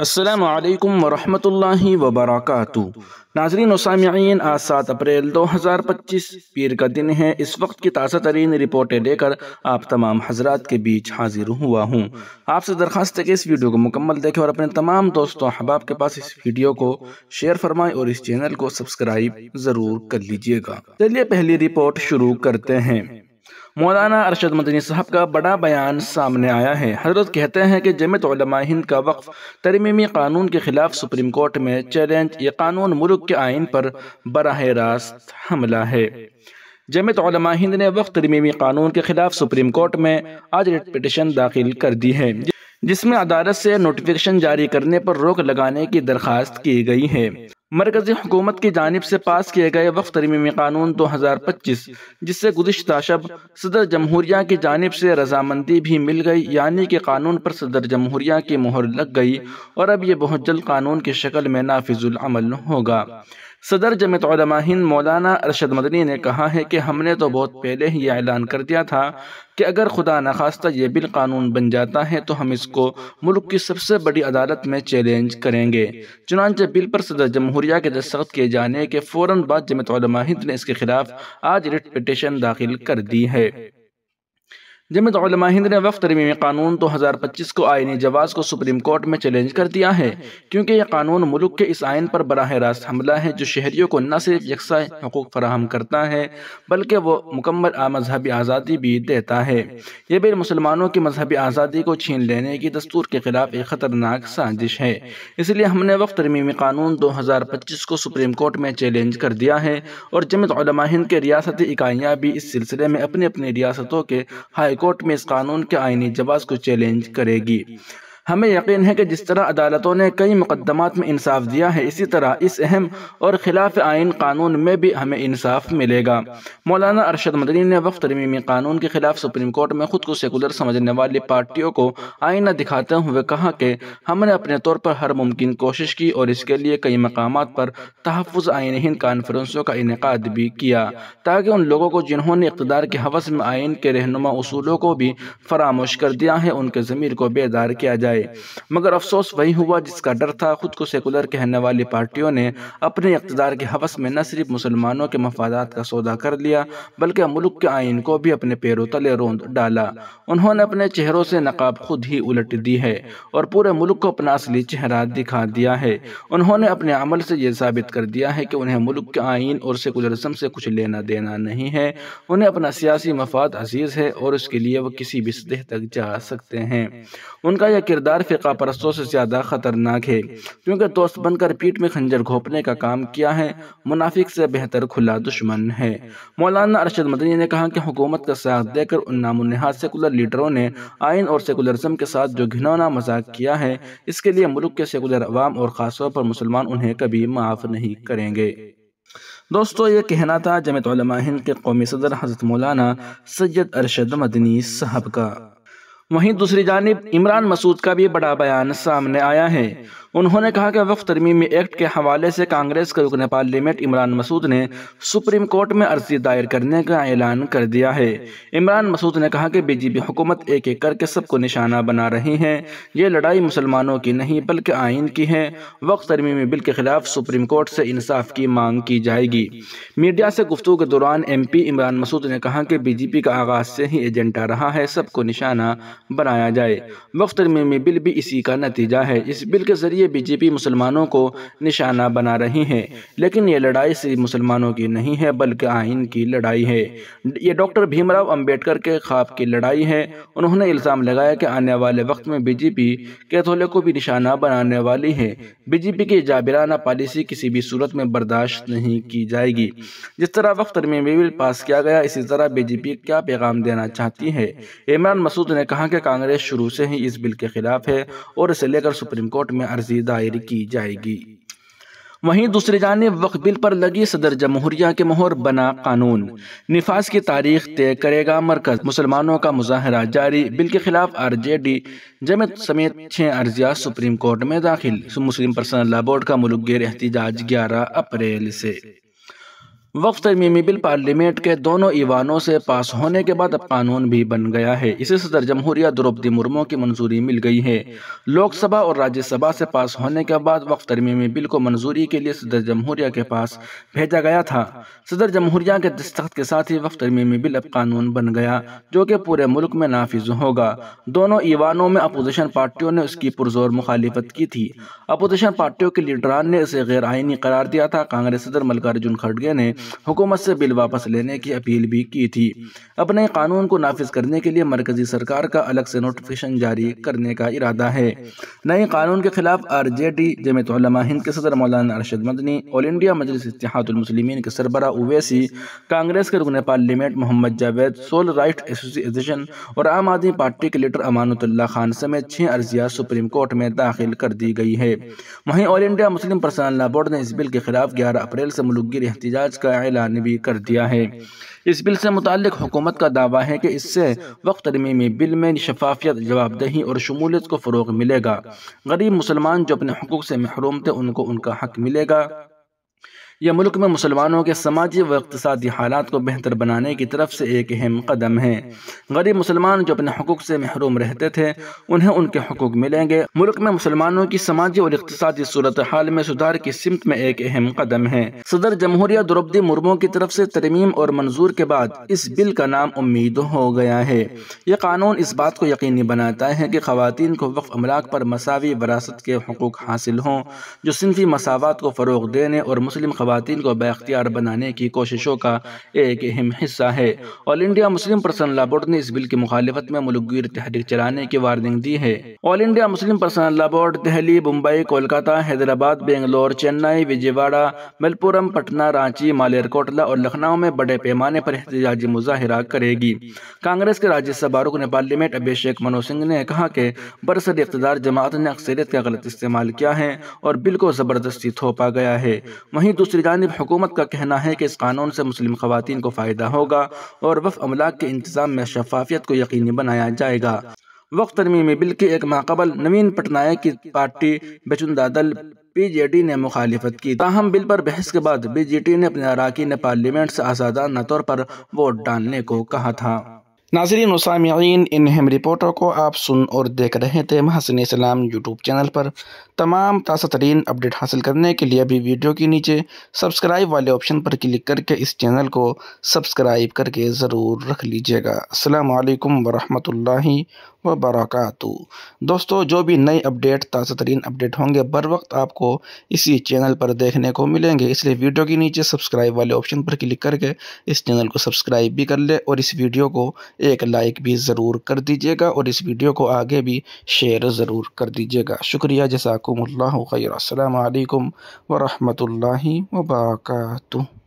السلام علیکم ورحمۃ اللہ وبرکاتہ۔ ناظرین و سامعین، آج 7 اپریل 2025 پیر کا دن ہے۔ اس وقت کی تازہ ترین رپورٹیں لے کر آپ تمام حضرات کے بیچ حاضر ہوا ہوں۔ آپ سے درخواست ہے کہ اس ویڈیو کو مکمل دیکھیں اور اپنے تمام دوستوں احباب کے پاس اس ویڈیو کو شیئر فرمائیں اور اس چینل کو سبسکرائب ضرور کر لیجئے گا۔ چلیے پہلی رپورٹ شروع کرتے ہیں۔ مولانا ارشد مدنی صاحب کا بڑا بیان سامنے آیا ہے۔ حضرت کہتے ہیں کہ جمعیت علماء ہند کا وقف ترمیمی قانون کے خلاف سپریم کورٹ میں چیلنج۔ یہ قانون ملک کے آئین پر براہ راست حملہ ہے۔ جمعیت علماء ہند نے وقف ترمیمی قانون کے خلاف سپریم کورٹ میں آج ریٹ پٹیشن داخل کر دی ہے، جس میں عدالت سے نوٹیفیکیشن جاری کرنے پر روک لگانے کی درخواست کی گئی ہے۔ مرکزی حکومت کی جانب سے پاس کیے گئے وقف ترمیمی قانون 2025، جس سے گزشتہ شب صدر جمہوریہ کی جانب سے رضامندی بھی مل گئی، یعنی کہ قانون پر صدر جمہوریہ کی مہر لگ گئی اور اب یہ بہت جلد قانون کی شکل میں نافذ العمل ہوگا۔ صدر جمعیت علماء ہند مولانا ارشد مدنی نے کہا ہے کہ ہم نے تو بہت پہلے ہی یہ اعلان کر دیا تھا کہ اگر خدا نخواستہ یہ بل قانون بن جاتا ہے تو ہم اس کو ملک کی سب سے بڑی عدالت میں چیلنج کریں گے۔ چنانچہ بل پر صدر جمہوریہ کے دستخط کیے جانے کے فوراً بعد جمعیت علماء ہند نے اس کے خلاف آج ریٹ پٹیشن داخل کر دی ہے۔ جمعیت علماء ہند نے وقف ترمیمی قانون 2025 کو آئینی جواز کو سپریم کورٹ میں چیلنج کر دیا ہے، کیونکہ یہ قانون ملک کے اس آئین پر براہ راست حملہ ہے جو شہریوں کو نہ صرف یکساں حقوق فراہم کرتا ہے بلکہ وہ مکمل مذہبی آزادی بھی دیتا ہے۔ یہ بل مسلمانوں کی مذہبی آزادی کو چھین لینے کی دستور کے خلاف ایک خطرناک سازش ہے۔ اس لیے ہم نے وقف ترمیمی قانون 2025 کو سپریم کورٹ میں چیلنج کر دیا ہے اور جمعیت علماء ہند کے ریاستی اکائیاں بھی اس سلسلے میں اپنی اپنی ریاستوں کے ہائی کورٹ میں اس قانون کے آئینی جواز کو چیلنج کرے گی۔ ہمیں یقین ہے کہ جس طرح عدالتوں نے کئی مقدمات میں انصاف دیا ہے، اسی طرح اس اہم اور خلاف آئین قانون میں بھی ہمیں انصاف ملے گا۔ مولانا ارشد مدنی نے وقف ترمیمی قانون کے خلاف سپریم کورٹ میں خود کو سیکولر سمجھنے والی پارٹیوں کو آئینہ دکھاتے ہوئے کہا کہ ہم نے اپنے طور پر ہر ممکن کوشش کی اور اس کے لیے کئی مقامات پر تحفظ آئین ہند کانفرنسوں کا انعقاد بھی کیا، تاکہ ان لوگوں کو جنہوں نے اقتدار کے ہوس میں آئین کے رہنما اصولوں کو بھی فراموش کر دیا ہے، ان کے ضمیر کو بیدار کیا جائے۔ مگر افسوس وہی ہوا جس کا ڈر تھا۔ خود کو سیکولر کہنے والی پارٹیوں نے اپنے اقتدار کے ہوس میں نہ صرف مسلمانوں کے مفادات کا سودا کر لیا بلکہ ملک کے آئین کو بھی اپنے پیروں تلے روند ڈالا۔ انہوں نے اپنے چہروں سے نقاب خود ہی الٹ دی ہے اور پورے ملک کو اپنا اصلی چہرہ دکھا دیا ہے۔ انہوں نے اپنے عمل سے یہ ثابت کر دیا ہے کہ انہیں ملک کے آئین اور سیکولرزم سے کچھ لینا دینا نہیں ہے۔ انہیں اپنا سیاسی مفاد عزیز ہے اور اس کے لیے وہ کسی بھی سطح تک جا سکتے ہیں۔ ان کا یہ کردار فرقہ پرستوں سے زیادہ خطرناک ہے، کیونکہ دوست بن کر پیٹھ میں خنجر گھونپنے کا کام کیا ہے، منافق سے بہتر کھلا دشمن ہے۔ مولانا ارشد مدنی نے کہا کہ حکومت کا ساتھ دے کر ان نام نہاد سیکولر لیڈروں نے آئین اور سیکولرزم کے ساتھ جو گھناؤنا مذاق کیا ہے، اس کے لیے ملک کے سیکولر عوام اور خاص طور پر مسلمان انہیں کبھی معاف نہیں کریں گے۔ دوستو، یہ کہنا تھا جمعیت علماء ہند کے قومی صدر حضرت مولانا سید ارشد مدنی صاحب کا۔ وہیں دوسری جانب عمران مسعود کا بھی بڑا بیان سامنے آیا ہے۔ انہوں نے کہا کہ وقف ترمیمی ایکٹ کے حوالے سے کانگریس کے رکن پارلیمنٹ عمران مسعود نے سپریم کورٹ میں عرضی دائر کرنے کا اعلان کر دیا ہے۔ عمران مسعود نے کہا کہ بی جے پی حکومت ایک ایک کر کے سب کو نشانہ بنا رہی ہے۔ یہ لڑائی مسلمانوں کی نہیں بلکہ آئین کی ہے۔ وقف ترمیمی بل کے خلاف سپریم کورٹ سے انصاف کی مانگ کی جائے گی۔ میڈیا سے گفتگو کے دوران ایم پی عمران مسعود نے کہا کہ بی جے پی کا آغاز سے ہی ایجنڈا رہا ہے سب کو نشانہ بنایا جائے۔ وقف ترمیمی بل بھی اسی کا نتیجہ ہے۔ اس بل کے ذریعے بی جے پی مسلمانوں کو نشانہ بنا رہی ہے، لیکن یہ لڑائی صرف مسلمانوں کی نہیں ہے بلکہ آئین کی لڑائی ہے۔ یہ ڈاکٹر بھیم راؤ امبیڈکر کے خواب کی لڑائی ہے۔ انہوں نے الزام لگایا کہ آنے والے وقت میں بی جے پی کیتھولک کو بھی نشانہ بنانے والی ہے۔ بی جے پی کی جابرانہ پالیسی کسی بھی صورت میں برداشت نہیں کی جائے گی۔ جس طرح وقف ترمیمی بل پاس کیا گیا، اسی طرح بی جے پی کیا پیغام دینا چاہتی ہے۔ عمران مسعود نے کہا کہ کانگریس شروع سے ہی اس بل کے خلاف ہے اور اسے لے کر سپریم کورٹ میں عرضی دائر کی جائے گی۔ وہیں دوسری جانب وقف بل پر لگی صدر جمہوریہ کے مہر بنا قانون نفاذ کی تاریخ طے کرے گا مرکز۔ مسلمانوں کا مظاہرہ جاری، بل کے خلاف آر جے ڈی جماعت سمیت 6 عرضیات سپریم کورٹ میں داخل۔ مسلم پرسنل لا بورڈ کا ملک گیر احتجاج 11 اپریل سے۔ وقف ترمیمی بل پارلیمنٹ کے دونوں ایوانوں سے پاس ہونے کے بعد اب قانون بھی بن گیا ہے۔ اسے صدر جمہوریہ دروپدی مرمو کی منظوری مل گئی ہے۔ لوک سبھا اور راجیہ سبھا سے پاس ہونے کے بعد وقف ترمیمی بل کو منظوری کے لیے صدر جمہوریہ کے پاس بھیجا گیا تھا۔ صدر جمہوریہ کے دستخط کے ساتھ ہی وقف ترمیمی بل اب قانون بن گیا، جو کہ پورے ملک میں نافذ ہوگا۔ دونوں ایوانوں میں اپوزیشن پارٹیوں نے اس کی پرزور مخالفت کی تھی۔ اپوزیشن پارٹیوں کے لیڈران نے اسے غیر آئینی قرار دیا تھا۔ کانگریس صدر ملکارجن کھڑگے نے حکومت سے بل واپس لینے کی اپیل بھی کی تھی۔ اب نئے قانون کو نافذ کرنے کے لیے مرکزی سرکار کا الگ سے نوٹیفیکیشن جاری کرنے کا ارادہ ہے۔ نئے قانون کے خلاف RJD، جمعیت علماء ہند کے صدر مولانا ارشد مدنی، آل انڈیا مجلس اتحاد المسلمین کے سربراہ اویسی، کانگریس کے رکن پارلیمنٹ محمد جاوید، سول رائٹ ایسوسی ایشن اور عام آدمی پارٹی کے لیڈر امانت اللہ خان سمیت 6 عرضیات سپریم کورٹ میں داخل کر دی گئی ہے۔ وہیں آل انڈیا مسلم پرسنل لا بورڈ نے اس بل کے خلاف 11 اپریل سے ملک گیر احتجاج کا اعلان بھی کر دیا ہے۔ اس بل سے متعلق حکومت کا دعویٰ ہے کہ اس سے وقف ترمیمی بل میں شفافیت، جواب دہی اور شمولیت کو فروغ ملے گا۔ غریب مسلمان جو اپنے حقوق سے محروم تھے ان کو ان کا حق ملے گا۔ یہ ملک میں مسلمانوں کے سماجی و اقتصادی حالات کو بہتر بنانے کی طرف سے ایک اہم قدم ہے۔ غریب مسلمان جو اپنے حقوق سے محروم رہتے تھے انہیں ان کے حقوق ملیں گے۔ ملک میں مسلمانوں کی سماجی اور اقتصادی صورتحال میں سدھار کی سمت میں ایک اہم قدم ہے۔ صدر جمہوریہ دروپدی مرمو کی طرف سے ترمیم اور منظور کے بعد اس بل کا نام امید ہو گیا ہے۔ یہ قانون اس بات کو یقینی بناتا ہے کہ خواتین کو وقف املاک پر مساوی وراثت کے حقوق حاصل ہوں، جو صنفی مساوات کو فروغ دینے اور مسلم خواتین کو بااختیار بنانے کی کوششوں کا ایک اہم حصہ ہے۔ آل انڈیا مسلم پرسنل لا بورڈ نے اس بل کی مخالفت میں ملک گیر تحریک چلانے کی وارننگ دی ہے۔ آل انڈیا مسلم پرسنل لا بورڈ دہلی، ممبئی، کولکاتہ، حیدرآباد، بنگلور، چنئی، وجے واڑہ، ملپورم، پٹنہ، رانچی، مالیر کوٹلا اور لکھنؤ میں بڑے پیمانے پر احتجاجی مظاہرہ کرے گی۔ کانگریس کے راجیہ سبھا رکن پارلیمنٹ ابھیشیک منو سنگھ نے کہا کہ برسر اقتدار جماعت نے اکثریت کا غلط استعمال کیا ہے اور بل کو زبردستی تھوپا گیا ہے۔ وہیں دوسری جانب حکومت کا کہنا ہے کہ اس قانون سے مسلم خواتین کو فائدہ ہوگا اور وقف املاک کے انتظام میں شفافیت کو یقینی بنایا جائے گا۔ وقف ترمیمی بل کے ایک ماہ قبل نوین پٹنائک کی پارٹی بچوندھا دل PJD نے مخالفت کی، تاہم بل پر بحث کے بعد BJT نے اپنے اراکین پارلیمنٹ سے آزادانہ طور پر ووٹ ڈالنے کو کہا تھا۔ ناظرین و سامعین، ان اہم رپورٹوں کو آپ سن اور دیکھ رہے تھے محسن اسلام یوٹیوب چینل پر۔ تمام تازہ ترین اپڈیٹ حاصل کرنے کے لیے ابھی ویڈیو کے نیچے سبسکرائب والے آپشن پر کلک کر کے اس چینل کو سبسکرائب کر کے ضرور رکھ لیجیے گا۔ السلام علیکم ورحمۃ اللہ وبرکاتہ۔ دوستو، جو بھی نئے اپڈیٹ، تازہ ترین اپڈیٹ ہوں گے بر وقت آپ کو اسی چینل پر دیکھنے کو ملیں گے، اس لیے ویڈیو کے نیچے سبسکرائب والے آپشن پر کلک کر کے اس چینل کو سبسکرائب بھی کر لے اور اس ویڈیو کو ایک لائک بھی ضرور کر دیجیے گا اور اس ویڈیو کو آگے بھی شیئر ضرور کر دیجیے گا۔ شکریہ، جزاکم اللہ خیر۔ السلام علیکم ورحمۃ اللہ وبرکاتہ۔